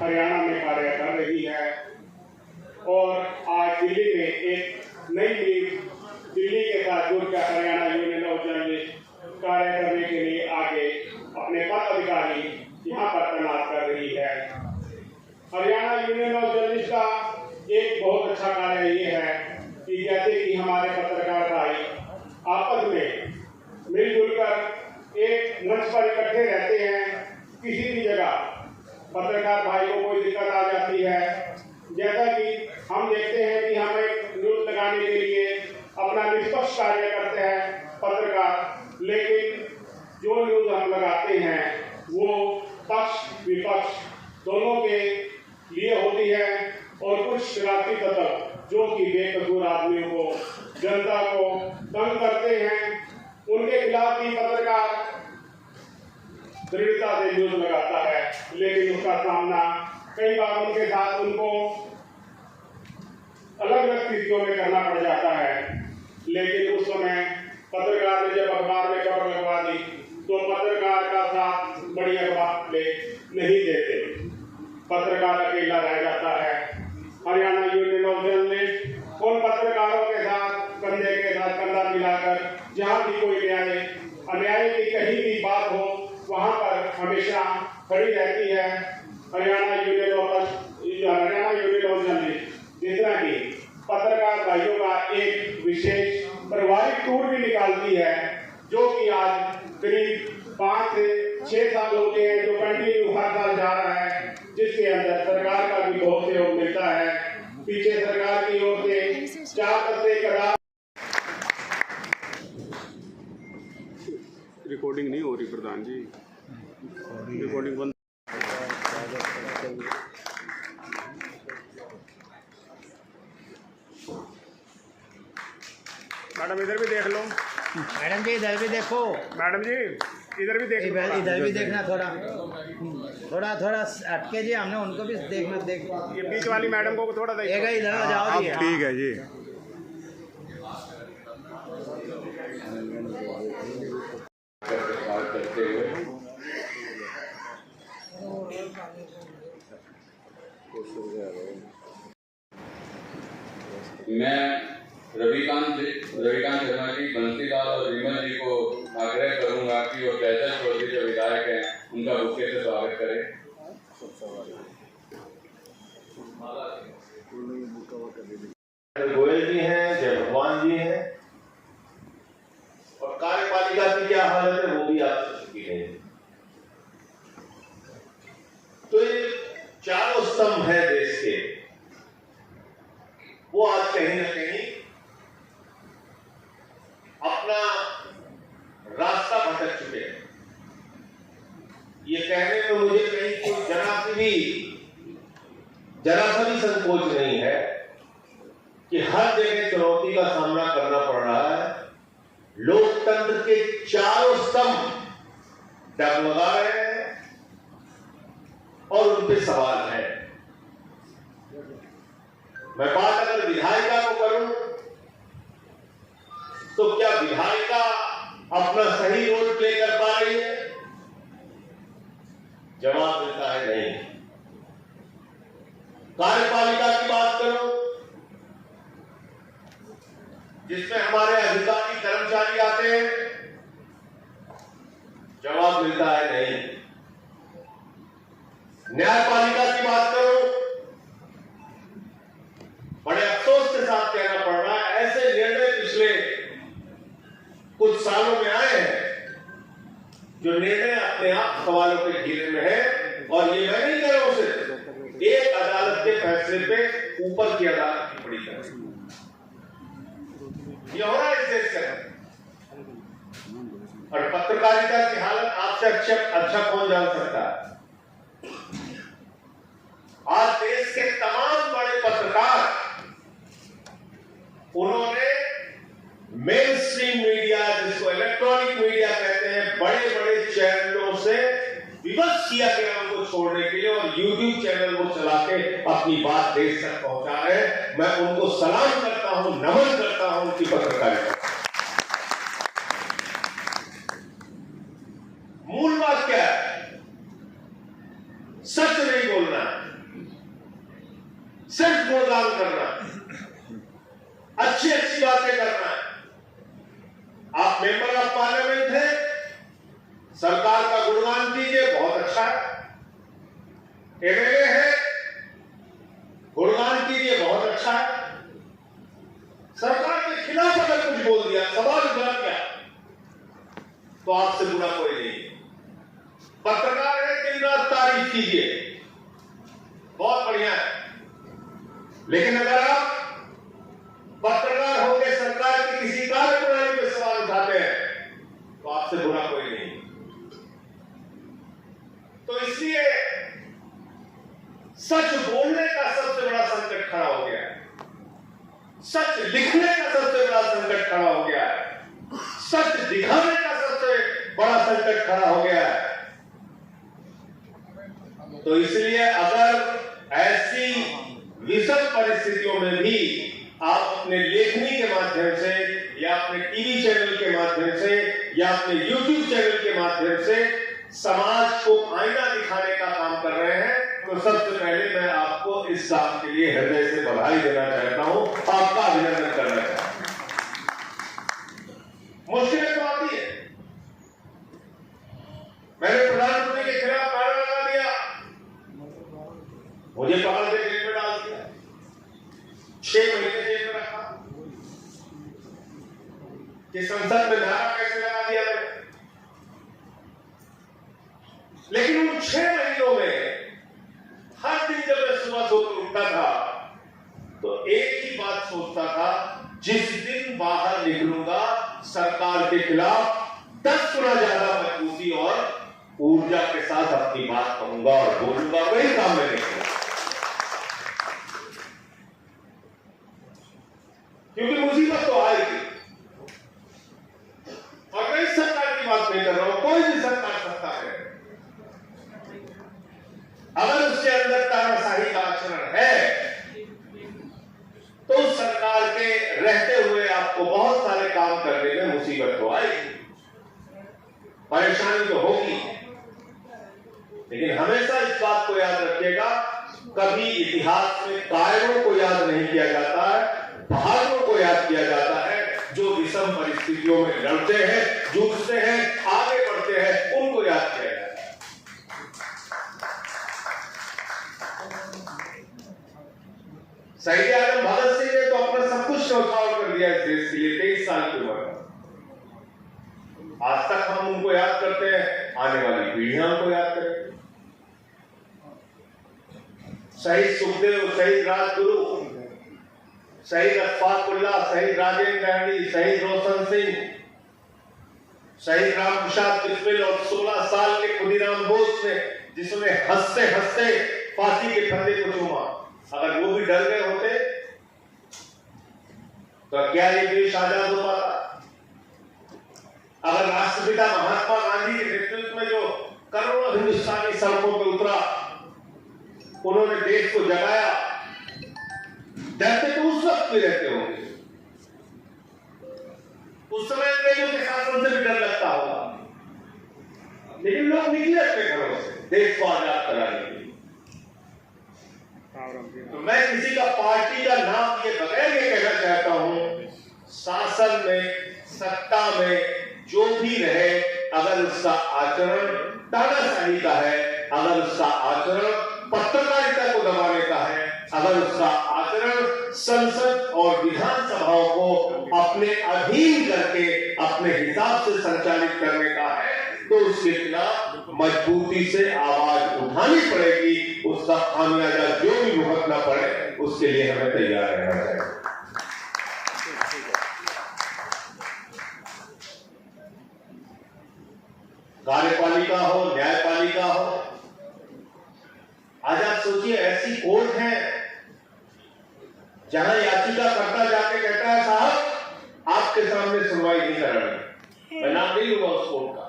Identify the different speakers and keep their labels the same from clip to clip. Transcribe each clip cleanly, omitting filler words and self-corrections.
Speaker 1: हरियाणा में कार्य कर रही है और आज दिल्ली में एक नई नींव दिल्ली के साथ जुड़कर हरियाणा यूनियन ऑफ जर्नलिस्ट कार्य करने के लिए आगे अपने पदाधिकारी यहाँ पर तैनात कर रही है। हरियाणा यूनियन ऑफ जर्नलिस्ट का एक बहुत अच्छा कार्य ये है कि जैसे कि हमारे पत्रकार भाई आपस में मिलजुल कर एक मंच पर इकट्ठे रहते हैं। किसी भी जगह पत्रकार भाई को कोई दिक्कत आ जाती है, जैसा कि हम देखते हैं कि हम एक न्यूज लगाने के लिए अपना निष्पक्ष कार्य करते हैं पत्रकार, लेकिन जो न्यूज हम लगाते हैं वो पक्ष विपक्ष दोनों के लिए होती है और कुछ शरारती तत्व जो कि बेकसूर आदमियों को, जनता को तंग करते हैं, उनके खिलाफ भी पत्रकार दृढ़ता से न्यूज लगाता है, लेकिन उसका सामना कई बार उनके साथ उनको अलग अलग स्थितियों में करना पड़ जाता है। लेकिन उस समय पत्रकार ने जब अखबार में खबर लगवा दी तो पत्रकार का साथ बड़ी अखबार ले नहीं देते, पत्रकार अकेला रह जाता है। हरियाणा यूनियन ऑफ जर्नलिस्ट उन पत्रकारों के साथ कंधे के साथ कंधा मिलाकर जहाँ भी कोई अन्याय की कहीं भी बात हो वहाँ पर हमेशा खड़ी रहती है। हरियाणा यूनियन ऑफ जर्नलिस्ट जिस तरह की पत्रकार भाइयों का एक विशेष पारिवारिक टूर भी निकालती है, जो कि आज करीब 5 से 6 साल हो गए हैं, जो कंटिन्यू हर साल जा रहा है, जिसके अंदर सरकार का भी बहुत सहयोग मिलता है। पीछे सरकार की ओर से 4 दस्ते करार। रिकॉर्डिंग नहीं हो रही प्रधान जी, रिकॉर्डिंग बंद। मैडम इधर भी देख लो।
Speaker 2: मैडम जी इधर भी देखो।
Speaker 1: मैडम जी इधर भी देख लो।
Speaker 2: इधर भी देखना, थोड़ा हटके जी, हमने उनको भी देखना।
Speaker 1: ये बीच वाली मैडम को थोड़ा देखिए।
Speaker 2: इधर आ जाओ जी।
Speaker 1: ठीक है जी।
Speaker 3: करते हुए मैं रविकांत शर्मा जी, बंसीलाल और विमल जी को आग्रह करूंगा कि वो फैजल चौधरी जो विधायक हैं उनका बुके से स्वागत करें।
Speaker 4: गोयल जी हैं, जय भगवान जी हैं, और कार्यपालिका की क्या हालत है वो भी आप सबकी है। तो ये चारों स्तंभ है देश के, वो आज कहीं ना कहीं अपना रास्ता भटक चुके हैं। ये कहने में मुझे कहीं कोई जरा सा भी संकोच नहीं है कि हर जगह चुनौती का सामना करना पड़ रहा है। लोकतंत्र के चारों स्तंभ डगमगा रहे हैं और उन पे सवाल है। मैं बात अगर विधायिका को करूं तो क्या विधायिका अपना सही रोल प्ले कर पा रही है? जवाब मिलता है नहीं। कार्यपालिका की बात करूं जिसमें हमारे अधिकारी कर्मचारी आते हैं, जवाब मिलता है नहीं। न्यायपालिका की बात करूं, बड़े अफसोस के साथ कहना पड़ रहा है, ऐसे निर्णय पिछले कुछ सालों में आए हैं जो निर्णय अपने आप सवालों के घेरे में है। और ये मैं नहीं कह रहा हूं, सिर्फ एक अदालत के फैसले पे ऊपर की अदालत की बड़ी तरह ये हो रहा है इस देश का। और पत्रकारिता की हालत आपसे अच्छा कौन जान सकता है? आज देश के तमाम बड़े पत्रकार, उन्होंने मेन स्ट्रीम मीडिया, जिसको इलेक्ट्रॉनिक मीडिया कहते हैं, बड़े बड़े चैनलों से विवश किया गया उनको छोड़ने के लिए, और यूट्यूब चैनल को चला के अपनी बात देश तक पहुंचा रहे हैं। मैं उनको सलाम करता हूं, नमन करता हूं उनकी पत्रकारिता। मूल बात क्या है? सच नहीं बोलना है। सिर्फ गुणगान करना है, अच्छी अच्छी बातें करना है। आप मेंबर ऑफ पार्लियामेंट हैं, सरकार का गुणगान कीजिए, बहुत अच्छा है। एमएलए है, गुणगान कीजिए, बहुत अच्छा है। सरकार के खिलाफ अगर कुछ बोल दिया, सवाल उठा दिया, तो आपसे बुरा कोई नहीं। पत्रकार है, दिन रात तारीफ कीजिए, बहुत बढ़िया है। लेकिन अगर आप पत्रकार होकर सरकार की किसी कार्य प्रणाली पे सवाल उठाते हैं, तो आपसे बुरा कोई नहीं। तो इसलिए सच बोलने का सबसे बड़ा संकट खड़ा हो गया है, सच लिखने का सबसे बड़ा संकट खड़ा हो गया है, सच दिखाने का सबसे बड़ा संकट खड़ा हो गया है। तो इसलिए अगर ऐसी विषम परिस्थितियों में भी आप अपने लेखनी के माध्यम से या अपने टीवी चैनल के माध्यम से या अपने यूट्यूब चैनल के माध्यम से समाज को आईना दिखाने का काम कर रहे हैं, तो सबसे पहले मैं आपको इस काम के लिए हृदय से बधाई देना चाहता हूं, आपका अभिनंदन करना चाहता हूं। मुश्किलें तो आती है। मैंने प्रधानमंत्री के खिलाफ नारा लगा दिया, मुझे पकड़ के जेल में डाल दिया, 6 महीने जेल में रखा कि संसद में नारा कैसे लगा दिया मैंने। लेकिन उन 6 महीनों में हर दिन जब मैं सुबह सोकर उठता था तो एक ही बात सोचता था, जिस दिन बाहर निकलूंगा सरकार के खिलाफ 10 गुना ज्यादा मजबूती और ऊर्जा के साथ अपनी बात कहूंगा और बोलूंगा, वही काम मैंने किया। क्योंकि मुसीबत तो आएगी, और मैं इस सरकार की बात नहीं कर रहा हूं, कोई भी सरकार सत्ता है, अगर उसके अंदर तानाशाही का आचरण है तो उस सरकार के रहते हुए आपको बहुत सारे काम करने में मुसीबत तो आएगी, परेशानी तो होगी। लेकिन हमेशा इस बात को याद रखिएगा, कभी इतिहास में कायरों को याद नहीं किया जाता है, बहादुरों को याद किया जाता है, जो विषम परिस्थितियों में लड़ते हैं, जूझते हैं, आगे बढ़ते हैं, उनको याद किया जाता है। शहीद आजम भगत सिंह ने तो अपना सब कुछ न्यौछावर कर दिया इस देश के लिए 23 साल की उम्र में। आज तक हम उनको याद करते हैं, आने वाली पीढ़ियां उनको याद करेंगी। शहीद सुखदेव, शहीद राजगुरु, शहीद अशफाकुल्लाह, शहीद राजेंद्र गांधी, शहीद रोशन सिंह, शहीद राम प्रसाद बिस्मिल और 16 साल के खुदीराम बोस ने, जिसने हंसते हंसते फांसी के फंदे को चूमा, अगर वो भी डर गए होते तो क्या ये देश आजाद हो पाता? अगर राष्ट्रपिता महात्मा गांधी के नेतृत्व में जो करोड़ों हिंदुस्तानी सड़कों पर उतरा, उन्होंने देश को जगाया, डरते तो उस वक्त भी रहते होंगे, उस समय अंग्रेजों के शासन से भी डर लगता होगा, लेकिन लोग निकले अपने घरों से देश को आजाद कराने के लिए। तो मैं किसी का पार्टी का नाम ये बगैर ये कहना चाहता हूं, शासन में, सत्ता में जो भी रहे, अगर उसका आचरण तानाशाही का है, अगर उसका आचरण पत्रकारिता को दबाने का है, अगर उसका आचरण संसद और विधानसभाओं को अपने अधीन करके अपने हिसाब से संचालित करने का है, तो उसके खिलाफ मजबूती से आवाज उठानी पड़ेगी। उसका खामियाजा जो भी भुगतना पड़े, उसके लिए हमें तैयार रहना चाहिए। कार्यपालिका हो, न्यायपालिका हो, आज आप सोचिए ऐसी कोर्ट है जहां याचिकाकर्ता जाके कहता है, साहब आपके सामने सुनवाई नहीं करानी, मैं नाम नहीं लूंगा उस कोर्ट का।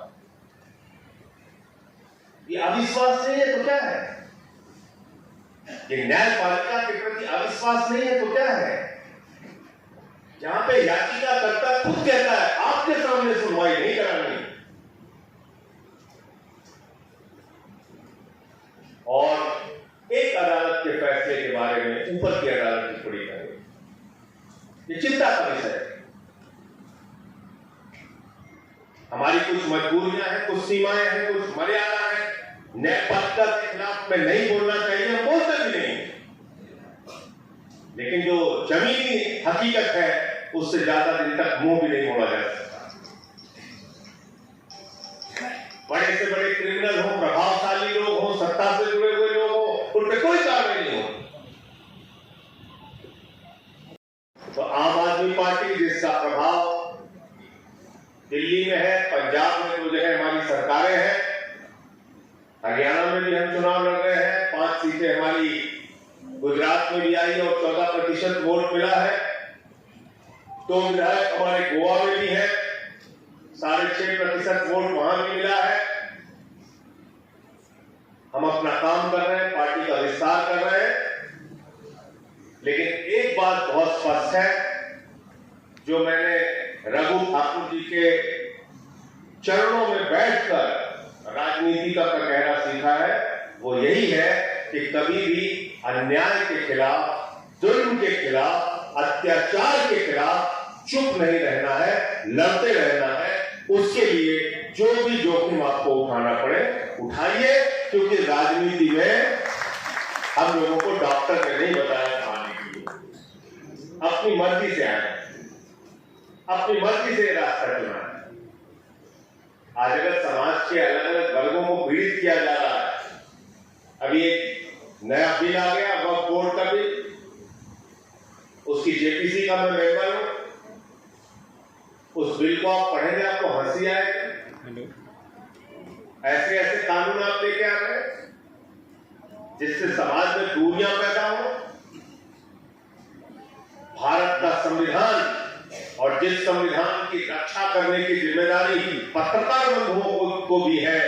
Speaker 4: ये अविश्वास नहीं है तो क्या है? ये न्यायपालिका के प्रति अविश्वास नहीं है तो क्या है? जहां पे याचिकाकर्ता खुद कहता है आपके सामने सुनवाई नहीं करानी, और एक अदालत के फैसले के बारे में ऊपर की अदालत टिप्पणी करे। ये चिंता का विषय है। हमारी कुछ मजबूरियां हैं, कुछ सीमाएं हैं, कुछ मर्यादा है। न्यायपालिका के खिलाफ में नहीं बोलना चाहिए, हम बोलते भी नहीं, लेकिन जो जमीनी हकीकत है उससे ज्यादा दिन तक मुंह भी नहीं मोड़ा जा सकता। बड़े से बड़े क्रिमिनल हो, प्रभावशाली लोग हो, सत्ता से जुड़े हुए लोग हो, उन पर कोई कार्रवाई नहीं हो। तो आम आदमी पार्टी जिसका प्रभाव दिल्ली में है, पंजाब में तो जो है हमारी सरकारें हैं, हरियाणा में भी हम चुनाव लड़ रहे हैं, 5 सीटें हमारी गुजरात में भी आई और 14% वोट मिला है। 2 विधायक हमारे गोवा में भी है, 6.5% वोट वहां भी मिला है। हम अपना काम कर रहे हैं, पार्टी का विस्तार कर रहे हैं, लेकिन एक बात बहुत स्पष्ट है, जो मैंने रघु ठाकुर जी के चरणों में बैठकर राजनीति का कहना सीखा है, वो यही है कि कभी भी अन्याय के खिलाफ, जुल्म के खिलाफ, अत्याचार के खिलाफ चुप नहीं रहना है, लड़ते रहना है। उसके लिए जो भी जोखिम आपको उठाना पड़े उठाइए, क्योंकि राजनीति में हम लोगों को डॉक्टर ने नहीं बताया खाने के लिए, अपनी मर्जी से आए, अपनी मर्जी से रास्ता चुना है। आज अगर समाज के अलग अलग वर्गों को पीड़ित किया जा रहा है, अभी एक नया बिल आ गया वक्फ बोर्ड का बिल, उसकी जेपीसी का मैं मेंबर हूं। उस बिल को आप पढ़ेंगे आपको हंसी आएगी। ऐसे ऐसे कानून आप लेके आ रहे हैं जिससे समाज में दूरियां पैदा हो। भारत का संविधान और जिस संविधान की रक्षा करने की जिम्मेदारी पत्रकार बंधुओं को भी है,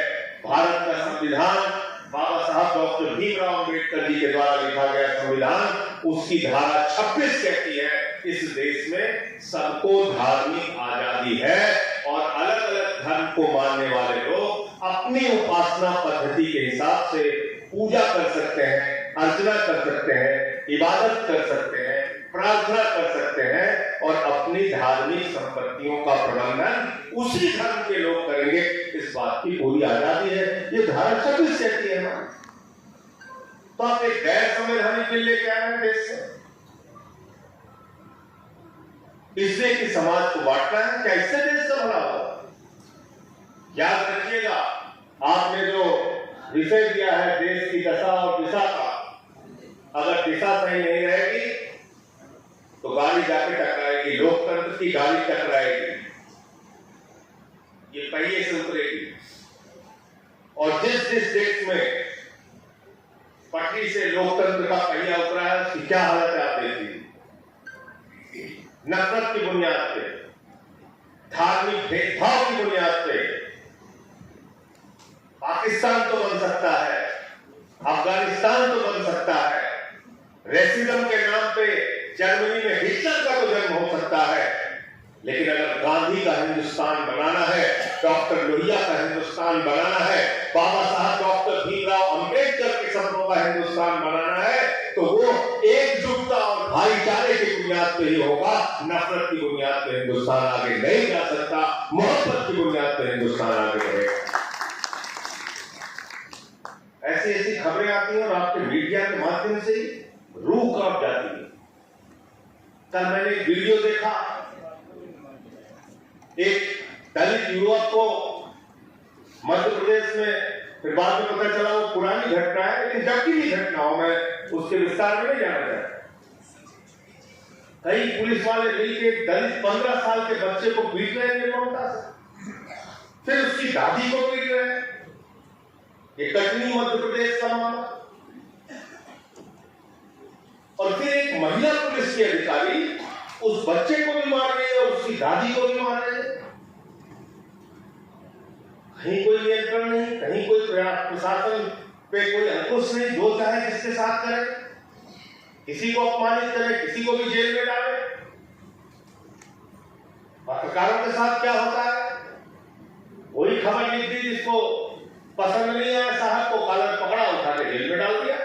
Speaker 4: भारत का संविधान बाबा साहब डॉक्टर भीमराव अम्बेडकर जी के द्वारा लिखा गया संविधान, उसकी धारा 26 कहती है इस देश में सबको धार्मिक आजादी है और अलग अलग धर्म को मानने वाले लोग अपनी उपासना पद्धति के हिसाब से पूजा कर सकते हैं, अर्चना कर सकते हैं, इबादत कर सकते हैं, प्रार्थना कर सकते हैं और अपनी धार्मिक संपत्तियों का प्रबंधन उसी धर्म के लोग करेंगे। इस बात की पूरी आजादी है, ये धारा 26 कहती है ना। तो आप एक गैर संवैधानिक बिल लेके आए हैं देश से, इसलिए कि समाज को बांटना है। क्या इससे देश का भला होगा? याद रखिएगा, आपने जो विषय दिया है देश की दशा और दिशा का, अगर दिशा सही नहीं रहेगी तो गाड़ी जाके टकराएगी, लोकतंत्र की गाड़ी टकराएगी, ये पहिए से उतरेगी। और जिस देश में पटरी से लोकतंत्र का पहिया उतरा है उसकी क्या हालत है आप देखिए। नफरत की बुनियाद पे, धार्मिक भेदभाव की बुनियाद पे पाकिस्तान तो बन सकता है, अफगानिस्तान तो बन सकता है, रेसिज्म के नाम पे जर्मनी में हिटलर का तो जन्म हो सकता है, लेकिन अगर गांधी का हिंदुस्तान बनाना है, डॉक्टर लोहिया का हिंदुस्तान बनाना है, बाबा साहब डॉक्टर भीमराव अंबेडकर के सपनों का हिंदुस्तान बनाना है, तो वो एकजुटता और भाईचारे की बुनियाद पे ही होगा। नफरत की बुनियाद पे हिंदुस्तान आगे नहीं जा सकता, मोहब्बत की बुनियाद पे हिंदुस्तान आगे बढ़ेगा। ऐसी ऐसी खबरें आती हैं और आपके मीडिया के माध्यम से रूह कांप जाती है। कल मैंने एक वीडियो देखा, एक दलित युवक को मध्य प्रदेश में, फिर बाद में पता चला वो पुरानी घटना है, लेकिन जब की भी घटना हो मैं उसके विस्तार में नहीं जाना चाहता। कई पुलिस वाले मिलकर दलित 15 साल के बच्चे को पीट रहे हैं निर्ममता से, फिर उसकी दादी को पीट रहे हैं। ये कटनी मध्य प्रदेश का मामला। और फिर एक महिला पुलिस की अधिकारी उस बच्चे को भी मार रही है और उसकी दादी को भी मार रही है। कहीं कोई नियंत्रण नहीं, कहीं कोई प्रशासन पे कोई अंकुश नहीं, जो चाहे जिसके साथ करे, किसी को अपमानित करे, किसी को भी जेल में डाले। पत्रकारों के साथ क्या होता है, वही खबर लिख दी जिसको पसंद नहीं आया, साहब को कॉलर पकड़ा, उठा के जेल में डाल दिया।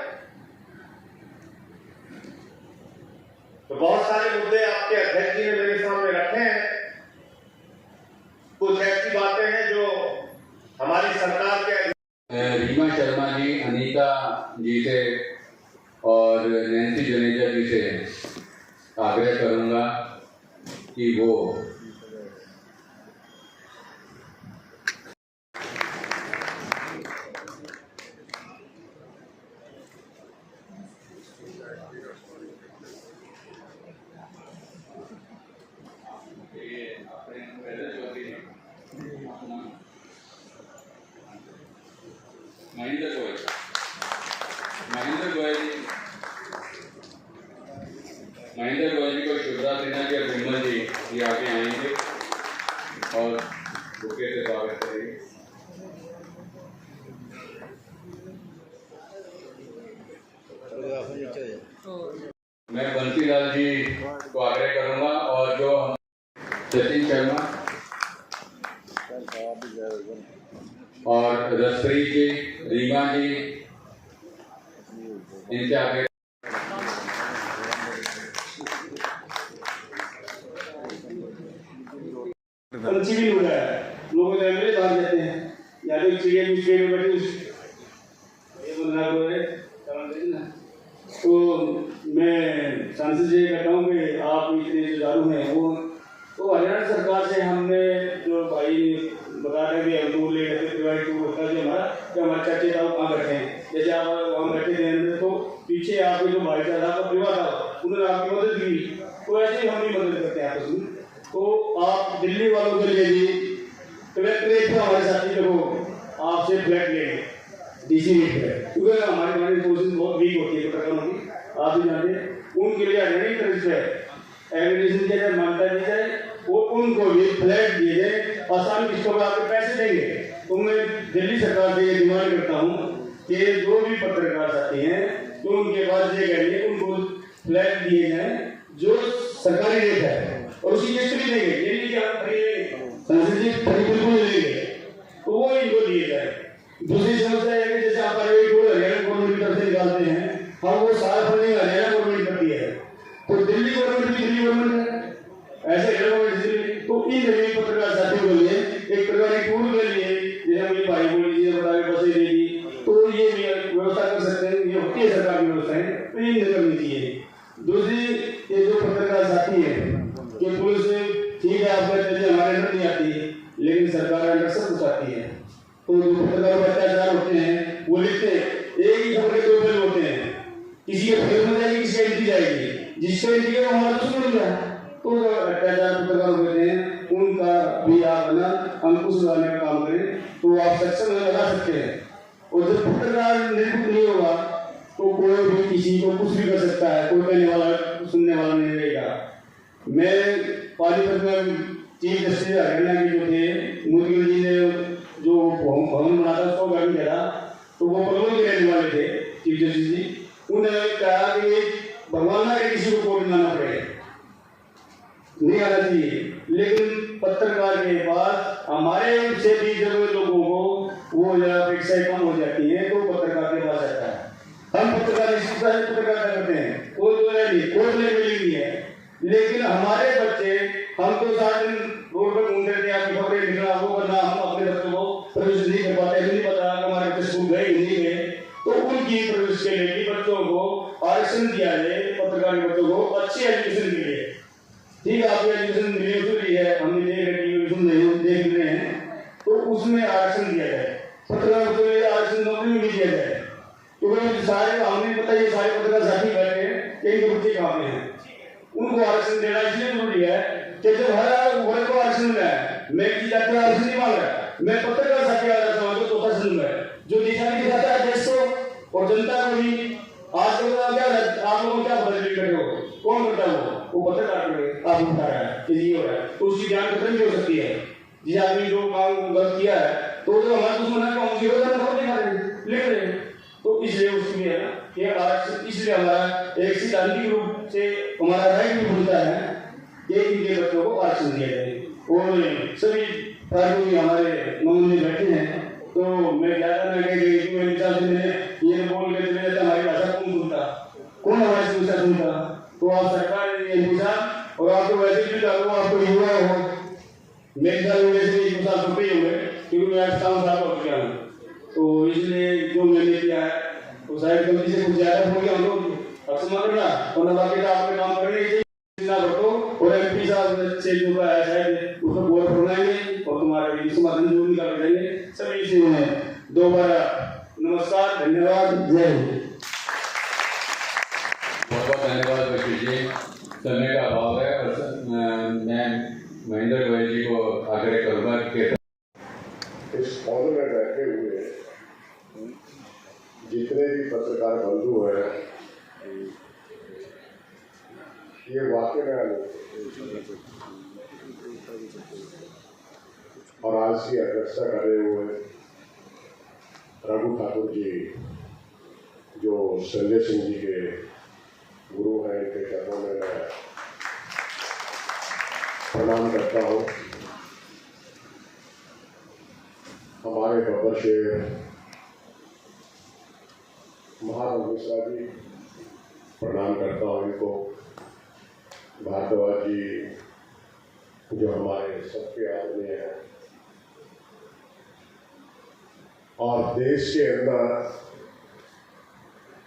Speaker 4: तो बहुत सारे मुद्दे आपके अध्यक्ष जी ने मेरे सामने रखे हैं। कुछ ऐसी बातें हैं जो हमारी सरकार के
Speaker 3: रीमा शर्मा जी, अनीता जी से और नैन्सी जनेजा जी से आग्रह करूंगा कि वो महेंद्र गोयल जी को शिवराज सिन्हा जी और विमल जी ये आगे आएंगे और बुके से स्वागत करेंगे। मैं बंसीलाल जी को आग्रह करूंगा और जो सचिन शर्मा और रसरी जी, रीमा जी, इनके आगे
Speaker 1: पंछी भी उड़ रहा है, लोग मेरे भाग जाते हैं या तो चिड़िया भी पेड़ में बैठी तो मैं सांसद जी कहता हूँ कि आप इतने जुझारू हैं वो तो हरियाणा सरकार से हमने जो भाई बता रहे कि हम टूर ले गए टूर होता है जो हमारे चाचे था वो कहाँ बैठे हैं, जैसे आप वहाँ बैठे थे तो पीछे आपके जो भाईचारा का परिवार था उन्होंने आपकी मदद की, तो ऐसे ही हम भी मदद करते हैं आपस में। तो आप दिल्ली वालों के लिए भी कलेक्ट्रेट पर हमारे साथी लोग आपसे फ्लैट लेंगे डीसी रेट पर, क्योंकि हमारी पोजिशन बहुत वीक होती है पत्रकारों की, आप भी जानते हैं। उनके लिए हरियाणा तरफ से एग्रीगेशन दिया जाए, मान्यता दी जाए और उनको भी फ्लैट दिए जाए, आसान किस्तों पर आपके पैसे देंगे। तो मैं दिल्ली सरकार से ये डिमांड करता हूँ कि जो भी पत्रकार साथी हैं तो उनके पास ये कहेंगे उनको फ्लैट दिए जाए जो सरकारी रेट है और उसी किस्त भी देंगे, ये नहीं कि हम संसद जी बिल्कुल लेंगे तो वो इनको दिए जाए। दूसरी समस्या है कि जैसे आप प्राइवेट को हरियाणा गवर्नमेंट की तरफ से निकालते हैं, हम वो सारा फंडिंग हरियाणा गवर्नमेंट करती है, तो दिल्ली गवर्नमेंट भी दिल्ली गवर्नमेंट है, ऐसे गवर्नमेंट तो इन जमीन पत्रकार साथियों के लिए एक प्रकार की टूर के लिए जैसे मेरे भाई बोल लीजिए बता के बसें देगी तो ये भी व्यवस्था कर सकते हैं, ये होती है सरकार की व्यवस्था है तो ये नहीं करनी चाहिए। दूसरी ये जो पत्रकार साथी है कि पुलिस ठीक है आप कहते हैं हमारे अंदर नहीं आती लेकिन सरकार अंदर सब कुछ आती है, तो जो पत्रकारों पर अत्याचार होते हैं वो लिखते एक ही खबर के दो पहलू होते हैं, किसी के फेर में जाएगी किसी की एंटी जाएगी, जिससे एंटी है वो हमारा दुश्मन हो गया। तो जो अत्याचार पत्रकार होते हैं उनका भी आप ना अंकुश लगाने का काम करें तो आप सक्षम लगा सकते हैं। और जब पत्रकार निर्भीक नहीं होगा तो कोई भी किसी को कुछ भी कर सकता है, कोई कहने वाला सुनने वाला नहीं रहेगा। मैं पानीपत में चीफ जस्टिस हरियाणा के जो थे मुदगिल जी ने जो भवन बना था उसको गर्म किया तो वो पलवल के रहने वाले थे चीफ जस्टिस जी, उन्होंने कहा कि भगवान ना किसी को कोर्ट लाना पड़े, नहीं आना चाहिए, लेकिन पत्रकार के पास हमारे से भी जब लोगों को वो अपेक्षाएं कम हो जाती है तो पत्रकार के पास आता है। हम पत्रकार पत्रकारिता करते हैं, कोई जो है नहीं कोई नहीं है, लेकिन हमारे बच्चे हम तो 7 दिन रोड पर घूमते थे, आपकी खबरें लिखना वो करना, हम अपने बच्चों को प्रवेश नहीं कर पाते, नहीं पता हमारे बच्चे स्कूल गए नहीं गए, तो उनकी प्रवेश के लिए भी बच्चों को आरक्षण दिया जाए, पत्रकार के बच्चों को अच्छी एजुकेशन के लिए। ठीक है आपको एजुकेशन मिली हुई है, हमने देख रहे हैं तो उसमें आरक्षण दिया जाए, पत्रकार बच्चों के लिए आरक्षण नौकरी में दिया जाए, क्योंकि सारे हमें पता ये सारे पत्रकार साथी बैठे हैं कि इनके बच्चे कहाँ पे हैं, उनको आरक्षण देना इसलिए जरूरी है कि जब हर वर्ग को आरक्षण मिला है, मैं किसी जाति का आरक्षण नहीं मांग रहा, मैं पत्रकार साथी आरक्षण मांग रहा चौथा सुन रहा है जो दिशा नहीं दिखाता है देश को और जनता को भी। आज लोग क्या आप लोगों क्या बदल कर रहे हो, कौन करता है वो पत्रकार कर आप बता रहा है कि ये हो रहा है, तो उसकी जान खत्म भी हो सकती है। जिस आदमी जो काम गलत किया है तो जो हमारे दुश्मन है हम उसकी वजह खबर दिखा रहे लिख रहे हैं, तो इसलिए उसके लिए ना कि आज इसलिए हमारा एक सिद्धांतिक रूप से हमारा राइट भी बोलता है कि इनके बच्चों को आरक्षण दिया जाए। और सभी पार्टी हमारे मामले बैठे हैं तो मैं ज्यादा ना कह गई मेरे हिसाब से मैंने ये बोल के चले जाता हमारी भाषा कौन सुनता, कौन हमारी समस्या सुनता,
Speaker 5: तो आप सरकार एमपी साहब, और आप तो वैसे भी चालू, आप तो युवा हो, मेरे साल में वैसे 1 साल छोटे ही हुए, क्योंकि मैं 58 साल का हो गया हूँ। तो इसलिए जो मैंने किया है तो शायद गलती से कुछ ज्यादा हो गया हमको क्षमा करना, और बाकी का आपने काम करने के ना बटो, और एमपी साहब से जो है शायद उसको बोल बनाएंगे और तुम्हारे लिए समाधान जो निकाल देंगे। सभी से दोबारा नमस्कार, धन्यवाद, जय हिंद।
Speaker 3: बहुत बहुत धन्यवाद बशीर जी। समय का अभाव है और मैं महेंद्र गोयल जी को आग्रह करूँगा कि
Speaker 6: इस पौधे में बैठे हुए जितने भी पत्रकार बंधु हैं, ये वाकई में अनोखे और आज की अध्यक्षता करे हुए रघु ठाकुर जी, जो संजय सिंह जी के गुरु हैं, इनके चरणों में मैं प्रणाम करता हूँ। हमारे बब्बर शेर महाराज मिश्रा जी, प्रणाम करता हूँ इनको। भारद्वाज जी जो हमारे सबके आदमी हैं, और देश के अंदर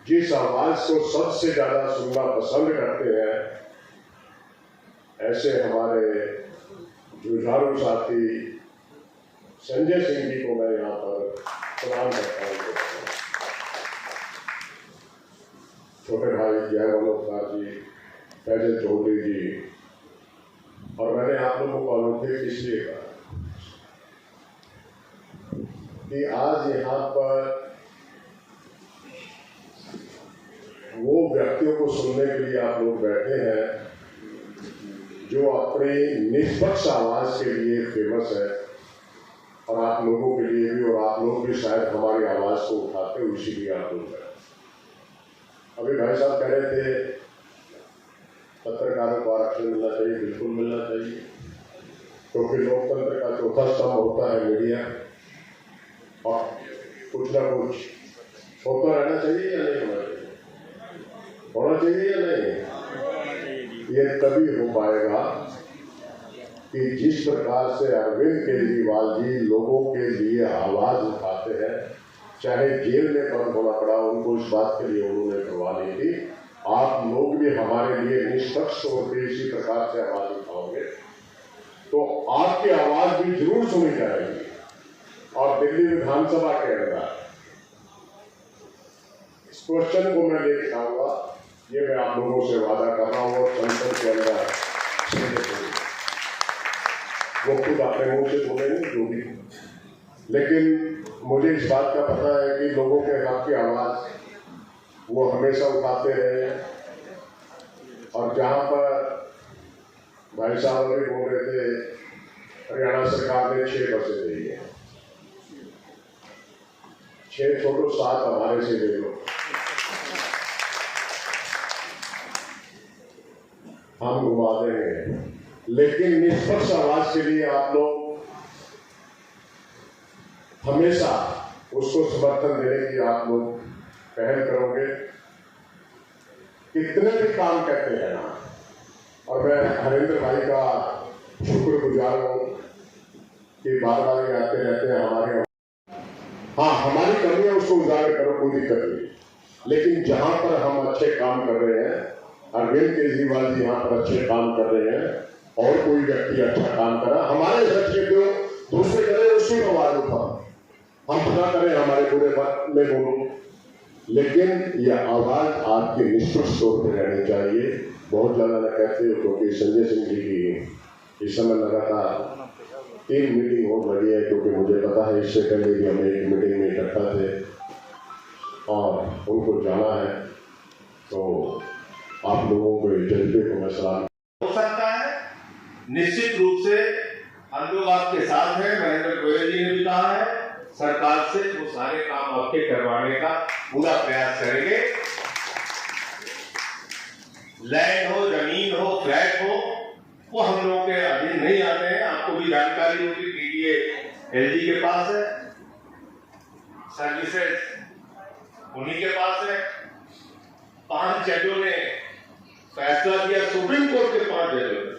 Speaker 6: जिस आवाज को सबसे ज्यादा सुनना पसंद करते हैं, ऐसे हमारे जुझारू साथी संजय सिंह जी को मैं यहाँ पर प्रणाम करता हूँ। छोटे भाई जय मनोहर जी, फैजल चौधरी जी, और मैंने आप लोगों को अनोखे इसलिए कहा कि आज यहाँ पर वो व्यक्तियों को सुनने के लिए आप लोग बैठे हैं जो अपनी निष्पक्ष आवाज के लिए फेमस है, और आप लोगों के लिए भी, और आप लोग भी शायद हमारी आवाज को उठाते हो, इसीलिए आप लोग हैं। अभी भाई साहब कह रहे थे पत्रकारों को आरक्षण मिलना चाहिए, बिल्कुल मिलना चाहिए, क्योंकि लोकतंत्र का चौथा स्तंभ होता है मीडिया, और कुछ ना कुछ होता रहना चाहिए या नहीं होना चाहिए या नहीं। ये तभी हो पाएगा कि जिस प्रकार से अरविंद केजरीवाल जी लोगों के लिए आवाज उठाते हैं, चाहे जेल में बंद होना पड़ा, उनको इस बात के लिए उन्होंने परवाह नहीं थी। आप लोग भी हमारे लिए निष्पक्ष होकर इसी प्रकार से आवाज उठाओगे तो आपकी आवाज भी जरूर सुनी जाएगी। और दिल्ली विधानसभा के अंदर इस क्वेश्चन को मैं लेकर आऊंगा, ये मैं आप लोगों से वादा कर रहा हूँ। और संसद के अंदर वो खुद अपने मुंह से बोलेंगे जो भी, लेकिन मुझे इस बात का पता है कि लोगों के हक की आवाज वो हमेशा उठाते रहे हैं। और जहां पर भाई साहब भी बोल रहे थे, हरियाणा सरकार ने 6 बसें दी है, 6 छोटो 7 हमारे से ले लो, हम घुमा देंगे। लेकिन निष्पक्ष आवाज के लिए आप लोग हमेशा उसको समर्थन देने की आप लोग पहल करोगे। कितने भी काम करते हैं ना, और मैं हरेंद्र भाई का शुक्रगुजार हूँ कि बार बार ये आते रहते हैं हमारे। हाँ, हमारी कमी है, उसको उजागर करो, कोई दिक्कत नहीं, लेकिन जहां पर हम अच्छे काम कर रहे हैं, अरविंद केजरीवाल जी यहाँ पर अच्छे काम कर रहे हैं, और कोई व्यक्ति अच्छा काम करा, हमारे लक्ष्य को दूसरे करे, उसी को आवाज उठा, हम पता करें हमारे पूरे वक्त में बोलो, लेकिन यह आवाज आपके निष्पक्ष तौर पर रहनी चाहिए। बहुत ज्यादा न कहते हो, क्योंकि संजय सिंह जी की इस समय लगातार 3 मीटिंग हो लगी है, क्योंकि मुझे पता है इससे पहले भी हम एक मीटिंग में इकट्ठा थे और उनको जाना है। तो आप लोगों को जज्बे को मैं सलाम
Speaker 4: हो सकता है। निश्चित रूप से हम लोग आपके साथ हैं। महेंद्र गोयल जी ने भी कहा है, सरकार से वो सारे काम आपके करवाने का पूरा प्रयास करेंगे। लैंड हो, जमीन हो, फ्लैट हो, वो हम लोगों के अधीन नहीं आते हैं। आपको भी जानकारी होगी, पीडीए एलजी के पास है, सर्विसेज उन्हीं के पास है। 5 जजों ने फैसला दिया सुप्रीम कोर्ट के 5 जजों ने,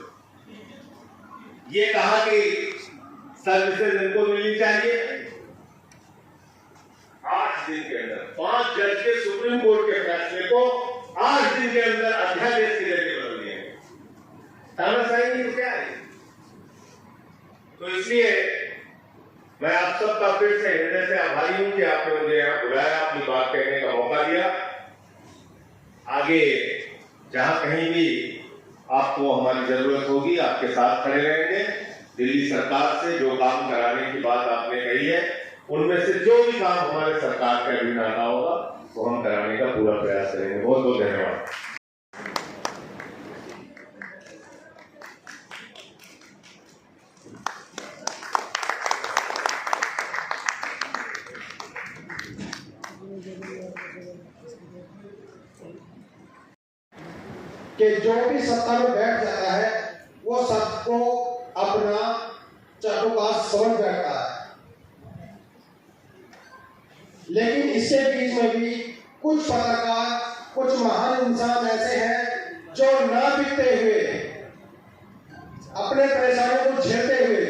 Speaker 4: ये कहा कि सर्विसेज इनको मिलनी चाहिए। 8 दिन के अंदर 5 जज के सुप्रीम कोर्ट के फैसले को 8 दिन के अंदर अध्यादेश के जरिए बदल दिया। तानाशाही नहीं तो क्या है? तो इसलिए मैं आप सबका फिर से हृदय से आभारी हूं कि आपने मुझे यहां बुलाया, अपनी बात कहने का मौका दिया। आगे जहां कहीं भी आपको हमारी जरूरत होगी, आपके साथ खड़े रहेंगे। दिल्ली सरकार से जो काम कराने की बात आपने कही है, उनमें से जो भी काम हमारे सरकार का अधीन आता होगा वो हम कराने का पूरा प्रयास करेंगे। बहुत बहुत धन्यवाद।
Speaker 7: कि जो भी सत्ता में बैठ जाता है वो सबको अपना चाटुकार समझ बैठता है। लेकिन इसके बीच में भी कुछ पत्रकार, कुछ महान इंसान ऐसे हैं जो ना बिकते हुए, अपने परेशानियों को झेलते हुए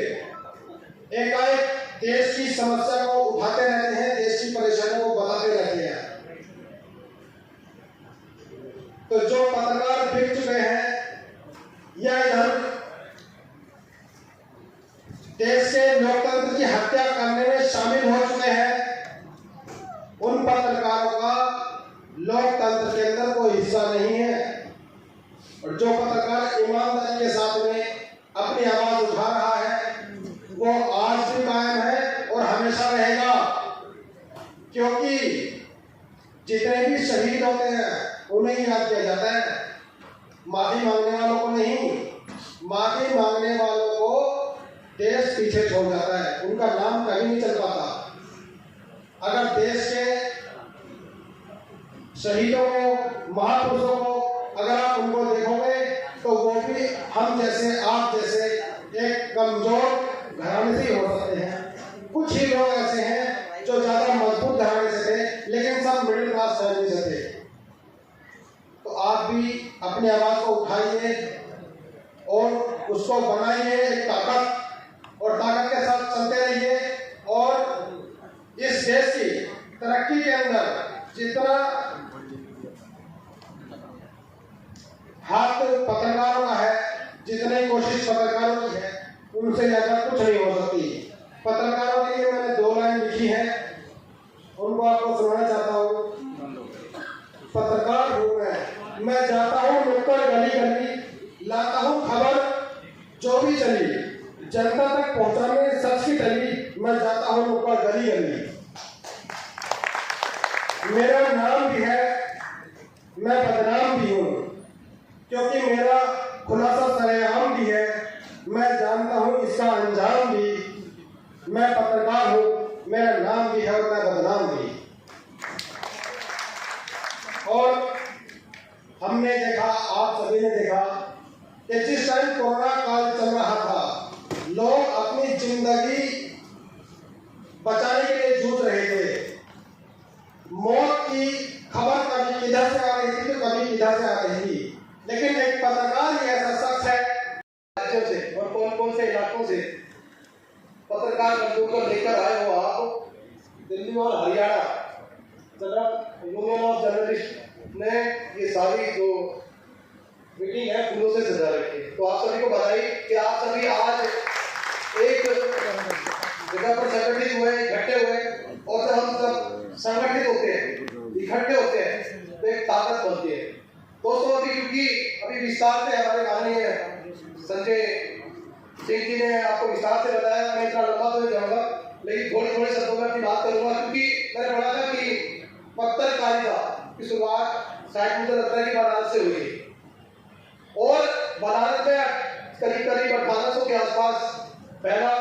Speaker 7: एकाएक देश की समस्या को उठाते रहते हैं, देश की परेशानियों को बताते रहते हैं। तो जो पत्रकार बिक चुके हैं या इधर देश के लोकतंत्र की हत्या करने में शामिल हो चुके हैं, उन पत्रकारों का लोकतंत्र के अंदर कोई हिस्सा नहीं है। और जो पत्रकार ईमानदारी के साथ में अपनी आवाज उठा रहा है वो आज भी कायम है और हमेशा रहेगा। क्योंकि जितने भी शहीद होते हैं उन्हें याद किया जाता है, माफी मांगने वालों को नहीं। माफी मांगने वालों को देश पीछे छोड़ जाता है, उनका नाम कभी नहीं चल पाता। अगर देश के शहीदों को, महापुरुषों को अगर आप उनको देखोगे तो वो भी हम जैसे, आप जैसे एक कमजोर घराने से ही हो सकते हैं। कुछ ही लोग ऐसे हैं जो ज्यादा मजबूत घराने से थे, लेकिन सब मिडिल क्लास फैमिली से थे। तो आप भी अपनी आवाज को उठाइए और उसको बनाइए एक ताकत, और ताकत के साथ चलते रहिए। और इस देश की तरक्की के अंदर जितना हाथ पत्रकारों का है, जितनी कोशिश पत्रकारों की है, उनसे ज्यादा कुछ नहीं हो सकती। पत्रकारों के लिए मैंने 2 लाइन लिखी है, उनको आपको सुनाना चाहता हूँ। पत्रकार हूँ मैं जाता हूँ नुक्कड़ गली गली, लाता हूँ खबर जो भी चली, जनता तक पहुंचाने सच की टली। मैं जाता हूँ नुक्कड़ गली गली, मेरा नाम भी है, मैं बदनाम भी हूँ, क्योंकि मेरा खुलासा सरेआम भी है। मैं जानता हूँ इसका अंजाम भी। मैं पत्रकार हूँ, मेरा नाम भी है और मैं बदनाम भी। और हमने देखा, आप सभी ने देखा कि जिस टाइम कोरोना काल चल रहा था, लोग अपनी जिंदगी बचाने के लिए जूझ रहे थे। मौत की खबर कभी किधर से आ रही थी तो कभी किधर से आ रही थी, लेकिन एक पत्रकार ही ऐसा शख्स है राज्यों से और कौन कौन से इलाकों से पत्रकार बंदूक को लेकर आए हो आप, दिल्ली और हरियाणा यूनियन ऑफ जर्नलिस्ट ने ये सारी जो मीटिंग है फूलों से सजा रखी है। तो आप सभी को बधाई कि आप सभी आज एक जगह पर संगठित हुए, इकट्ठे हुए। और जब हम सब संगठित होते हैं, इकट्ठे होते हैं, तो एक ताकत बनती है। दोस्तों अभी क्योंकि अभी विस्तार से हमारे माननीय संजय सिंह जी ने आपको विस्तार से बताया, मैं इतना लंबा तो नहीं जाऊंगा, लेकिन थोड़े शब्दों में अपनी बात करूंगा। क्योंकि मैंने पढ़ा था कि पत्रकारिता की शुरुआत शायद मुझे लगता है कि बनारस से हुई, और बनारस में करीब 1800 के आसपास पहला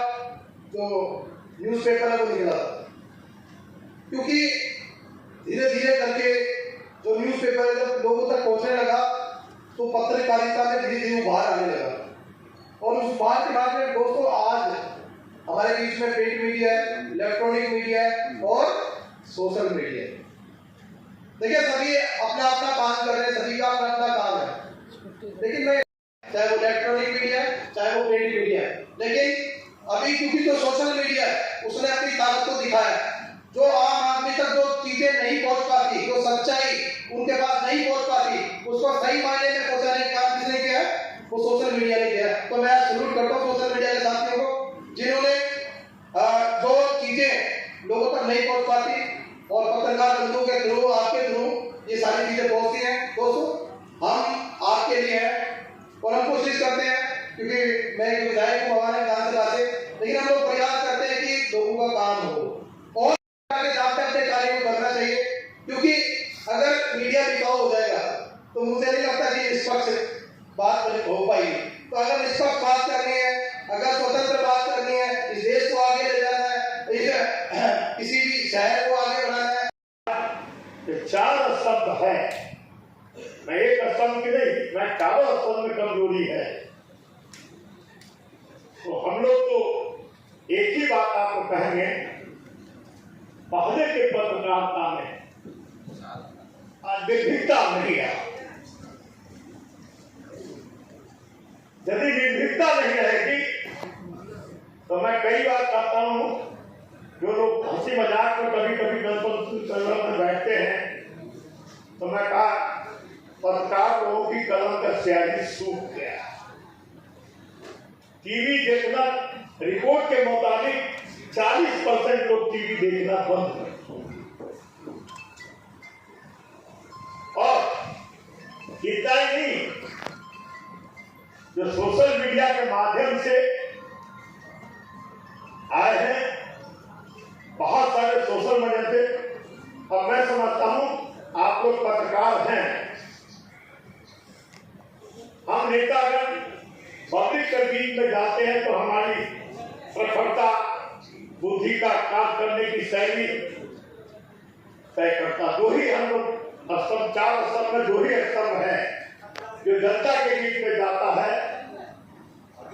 Speaker 7: जो न्यूज़पेपर है वो निकला। क्योंकि धीरे धीरे करके जो न्यूज़पेपर है जब लोगों तक पहुंचने लगा तो पत्रकारिता में धीरे धीरे उभार आने लगा। और उस बात के बाद में दोस्तों आज हमारे बीच में प्रिंट मीडिया है, इलेक्ट्रॉनिक मीडिया है और सोशल मीडिया है। देखिए सभी अपना अपना काम कर रहे हैं, सभी का अपना अपना काम है। लेकिन मैं चाहे वो इलेक्ट्रॉनिक मीडिया चाहे वो प्रिंट मीडिया, लेकिन अभी क्योंकि जो सोशल मीडिया है उसने अपनी ताकत को दिखाया। जो आम आदमी तक जो चीजें नहीं पहुंच पाती, जो सच्चाई उनके पास नहीं पहुंच पाती, उसको सही मायने में पहुंचाने का काम किसने किया? वो सोशल मीडिया ने किया। तो मैं सैल्यूट करता हूँ सोशल मीडिया के साथियों को, जिन्होंने जो चीजें लोगों तक नहीं पहुंच पाती और पत्रकार बंधुओं के थ्रू, आपके थ्रू ये सारी चीजें पहुंचती हैं। दोस्तों, हम आपके लिए हैं और हम कोशिश करते हैं, क्योंकि मैं एक विधायक हूँ हमारे विधानसभा से, लेकिन हम लोग प्रयास करते हैं कि लोगों का काम हो और अपने कार्य को करना चाहिए। क्योंकि अगर मीडिया बिकाऊ हो जाएगा तो मुझे नहीं लगता कि निष्पक्ष बात हो पाएगी। तो अगर निष्पक्ष बात करनी है, अगर स्वतंत्र बात करनी है, इस देश को आगे ले जाना है, किसी भी शहर को आगे बढ़ाना है,
Speaker 1: तो 4 स्तंभ है। मैं एक स्तंभ की नहीं, मैं 4 स्तंभ में कमजोरी है। तो हम लोग तो एक ही बात आपको कहेंगे, पहले के पत्रकारिता में निर्भीकता नहीं है। यदि निर्भीकता नहीं रहेगी तो मैं कई बार कहता हूं, जो लोग हंसी मजाक में कभी कभी गणतंत्र में बैठते हैं, तो मैं कहा पत्रकार लोगों की कलम का स्याही सूख गया। टीवी देखना, रिपोर्ट के मुताबिक 40% लोग टीवी देखना बंद कर, और इतना ही नहीं, जो सोशल मीडिया के माध्यम से आए हैं, बहुत सारे सोशल मीडिया से, अब मैं समझता हूं आप लोग पत्रकार हैं, हम नेतागण पब्लिक के बीच में जाते हैं तो हमारी प्रखरता, बुद्धि का काम करने की शैली तय करता। 2 ही हम लोग स्तंभ, 4 स्तंभ में 2 ही स्तंभ है जो जनता के बीच में जाता है।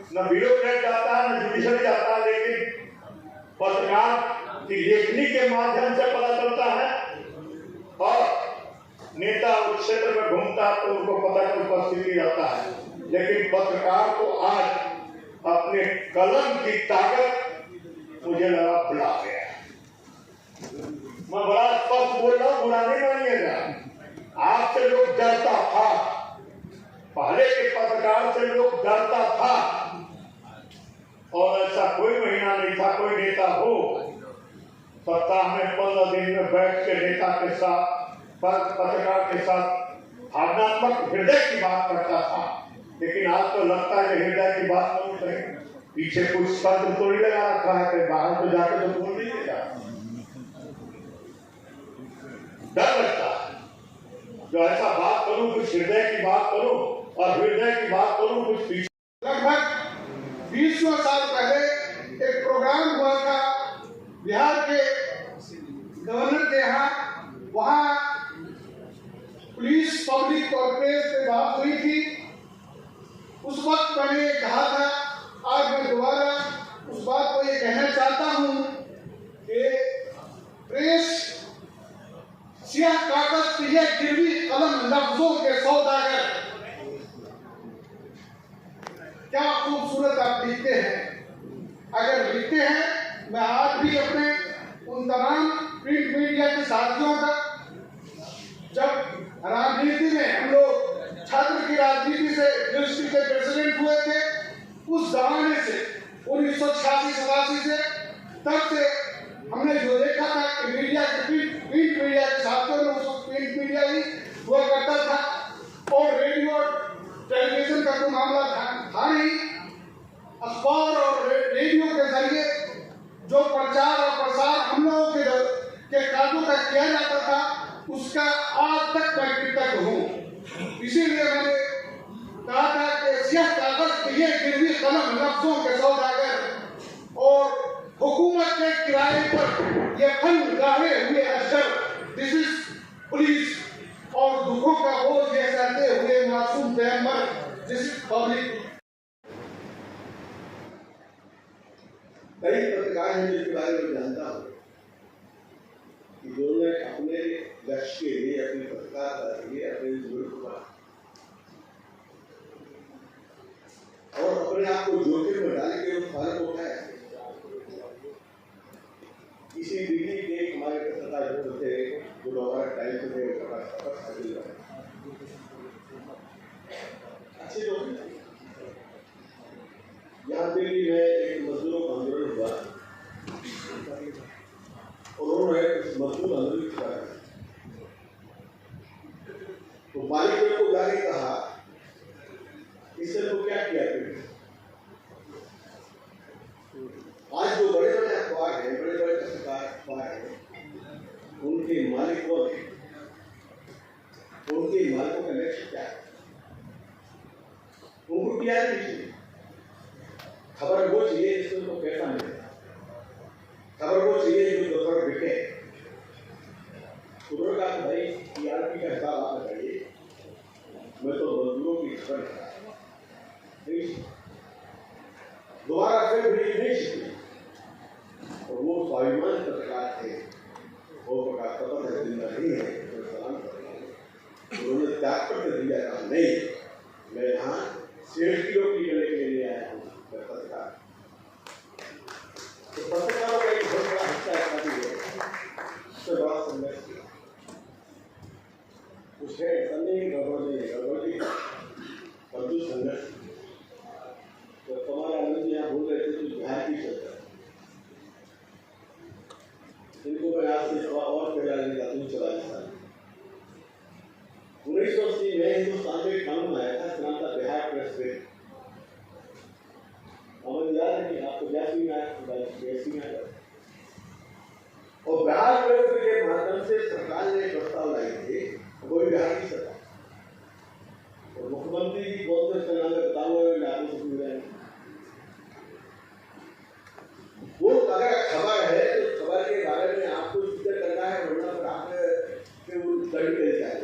Speaker 1: न ब्यूरोक्रेट जाता है, न जुडिशरी जाता है, लेकिन पत्रकार की लेखनी के माध्यम से पता चलता है, और नेता उस क्षेत्र में घूमता तो उनको पता चल उपस्थिति रहता है। लेकिन पत्रकार को आज अपने कलम की ताकत मुझे लगा भुला गया। मैं बड़ा स्पष्ट बोल रहा हूं, बुरा नहीं मानिएगा। आपसे लोग डरता था, पहले के पत्रकार से लोग डरता था, और ऐसा कोई महीना नहीं था कोई नेता हो सप्ताह में 15 दिन में बैठ के नेता के साथ, पत्रकार के साथ भावनात्मक हृदय की बात करता था। लेकिन आज तो लगता है हृदय की बात नहीं करें, पीछे कुछ शब्द तो नहीं लगा रखा है, कहीं बाहर तो जाकर तो बोल दीजिएगा। डर लगता है जो ऐसा बात करूं, कुछ हृदय की बात करूं, और हृदय की बात करूं कुछ पीछे।
Speaker 7: लगभग 20 साल पहले एक प्रोग्राम हुआ था बिहार के गवर्नर के यहाँ, वहाँ पुलिस, पब्लिक और प्रेस से बात हुई थी। उस वक्त मैंने कहा था, आज मैं दोबारा उस बात को ये कहना चाहता हूं कि प्रेस सियाह कागज की यह गिरवी कलम लफ्जों के सौदागर, क्या खूबसूरत आप लिखते हैं। अगर लिखते हैं, मैं आज भी अपने उन तमाम प्रिंट मीडिया के साथियों का, जब राजनीति में हम लोग छात्र की राजनीति से यूनिवर्सिटी के प्रेसिडेंट हुए थे, उस जमाने से 1986-87 से, तब से हमने जो देखा था कि मीडिया के प्रिंट मीडिया के साथियों में उस प्रिंट मीडिया ही हुआ करता था, और रेडियो और टेलीविजन का तो मामला था नहीं। अखबार और रेडियो के जरिए जो प्रचार और प्रसार हम लोगों के कार्यों का किया जाता था, उसका आज तक मैं कृतज्ञ हूँ। इसीलिए मैंने कहा था कि सियाह कागज की ये गिरवी कलम लफ्जों के सौदागर, और हुकूमत के किराए पर ये फन गाहे हुए अशर, दिस इज पुलिस, और दुखों का बोझ ये सहते हुए मासूम पैगंबर, दिस इज पब्लिक। कई पत्रकार हैं जिनके बारे में जानता हूँ कि जिन्होंने अपने लक्ष्य के लिए, अपने पत्रकारिता के लिए, अपने जीवन को भारत होता है। इसी दिल्ली के हमारे पत्रकार जो थे, जो हमारे टाइम से थे, अच्छे लोग। यहाँ दिल्ली में एक मजदूरों का आंदोलन हुआ और उन्होंने मजदूर आंदोलन किया। तो मालिक ने को जाके कहा, इससे तो क्या किया तुमने? आज जो बड़े बड़े अखबार हैं, बड़े बड़े पत्रकार अखबार हैं, उनके मालिक कौन है? उनके मालिकों का लक्ष्य क्या है? उनको क्या चाहिए? खबर वो चाहिए जिससे उनको पैसा मिले, खबर वो चाहिए जो दोपहर बिके। उन्होंने कहा भाई टीआरपी का हिसाब आप लगाइए, मैं तो मजदूरों की खबर नहीं। दोबारा फिर भी नहीं सीखी। और वो स्वाभिमान पत्रकार थे, वो प्रकार पता जिंदा नहीं है, तो सलाम करेंगे। उन्होंने त्याग पत्र दिया था, नहीं मैं यहाँ सेफ्टी की करने के लिए आया हूँ पत्रकार। तो पत्रकारों का एक बहुत बड़ा हिस्सा है, उससे बड़ा संघर्ष किया। उसे संदेह गड़बड़ नहीं और जो संघर्ष। तो तुम्हारा आनंद यहाँ बोल रहे थे तो बिहार की चलता है, इनको मैं आपसे और पहला नहीं जाता हूँ। 1980 में हिंदुस्तान में कानून आया था, नाम था बिहार प्रेस बिल। हमें याद है कि आपको 82 में आया, और बिहार प्रेस बिल के माध्यम से सरकार ने प्रस्ताव लाई थी, वो भी बिहार की सरकार। और मुख्यमंत्री जी बहुत से नाम बताओ लागू से मिला है। वो अगर खबर है तो खबर के बारे में आपको जिक्र करना है, वरना फिर आप वो स्टडी कर जाए।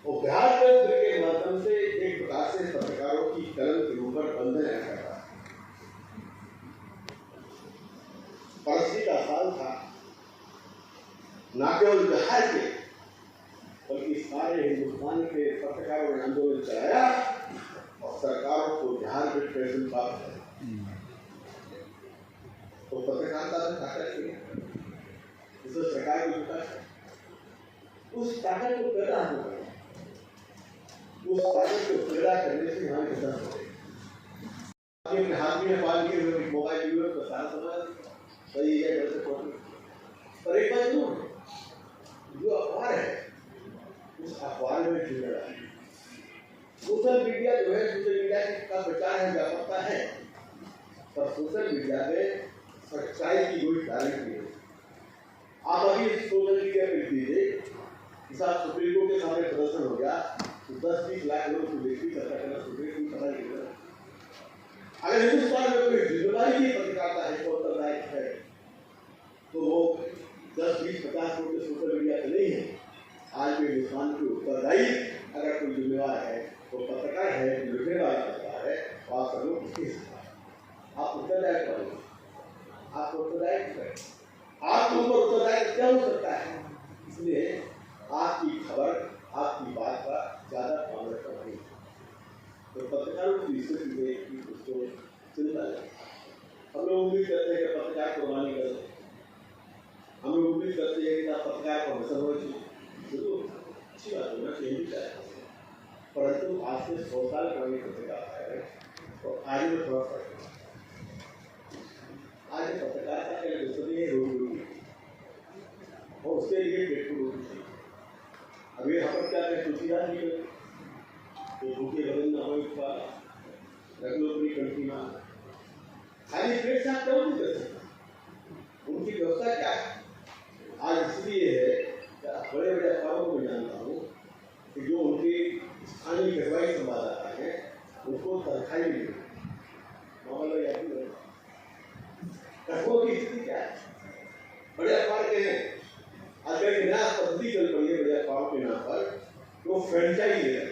Speaker 7: और बिहार प्रेस बिल के माध्यम से एक प्रकार से पत्रकारों की कलम के ऊपर बंधन रखा था। 80 का साल था, न केवल बिहार के बल्कि सारे हिंदुस्तान के पत्रकारों ने आंदोलन चलाया और सरकारों को बिहार में प्रेस प्राप्त है। तो पत्रकारिता में ताकत है, इसमें सरकार की ताकत है। उस ताकत को पैदा होगा, उस ताकत को पैदा करने से हमारी मदद होगी। अपने हाथ में पाल के मोबाइल वीडियो को सारा समाज सही है, गलत है, पर एक बात जो अखबार है, उस अखबार में जुड़ा है। सोशल मीडिया जो है, सोशल मीडिया का प्रचार है, व्यापकता है, पर सोशल मीडिया में सच्चाई की कोई तारीफ नहीं है। आप अभी सोशल मीडिया पे दीजिए, सुप्रीम कोर्ट के सामने प्रदर्शन हो गया तो 10-20 लाख लोग को देखी चर्चा करना सुप्रीम कोर्ट पता नहीं चला। अगर हिंदुस्तान में कोई जिम्मेदारी की पत्रकारिता है तो उत्तरदायित्व है, तो वो 10-20-50 करोड़ के सोशल मीडिया पे नहीं है। आज भी हिंदुस्तान की उत्तरदायी अगर कोई जिम्मेवार है तो पत्रकार है, लिखने वाला पत्रकार है, तो आप सब लोग उसके आप उत्तरदायित्व करें, आप उत्तरदायित्व करें। आपके ऊपर उत्तरदायित्व क्या हो सकता है? इसलिए आपकी खबर, आपकी बात का ज्यादा काम रखना नहीं। तो पत्रकारों की स्थिति की उसको चिंता है। हम लोग उम्मीद करते हैं कि पत्रकार कुर्बानी करें, हम लोग उम्मीद करते हैं कि पत्रकार को अवसर होना चाहिए, जरूर अच्छी बात होना चाहिए, परंतु आज से 100 साल पुरानी पत्रकार है और आज में थोड़ा फर्क है। आज पत्रकारिता के लिए दूसरी है रोजी और उसके लिए पेट्रोल रोटी। अभी यहाँ पर क्या है, तुलसीदास जी तो भूखे भजन न हो, रख लो अपनी कंट्री में, खाली पेट साफ क्यों नहीं कर सकते? उनकी व्यवस्था क्या है? आज इसलिए है बड़े बड़े अखबारों को जानता हूँ कि जो उनके स्थानीय कार्रवाई संवाददाता हैं उनको तनख्वाही नहीं मिलती। मामला याद है, कठोर की स्थिति क्या है? बड़े अखबार के हैं, अगर नया पद्धति चल पड़ी है बड़े अखबारों के नाम पर, तो फ्रेंचाइज है,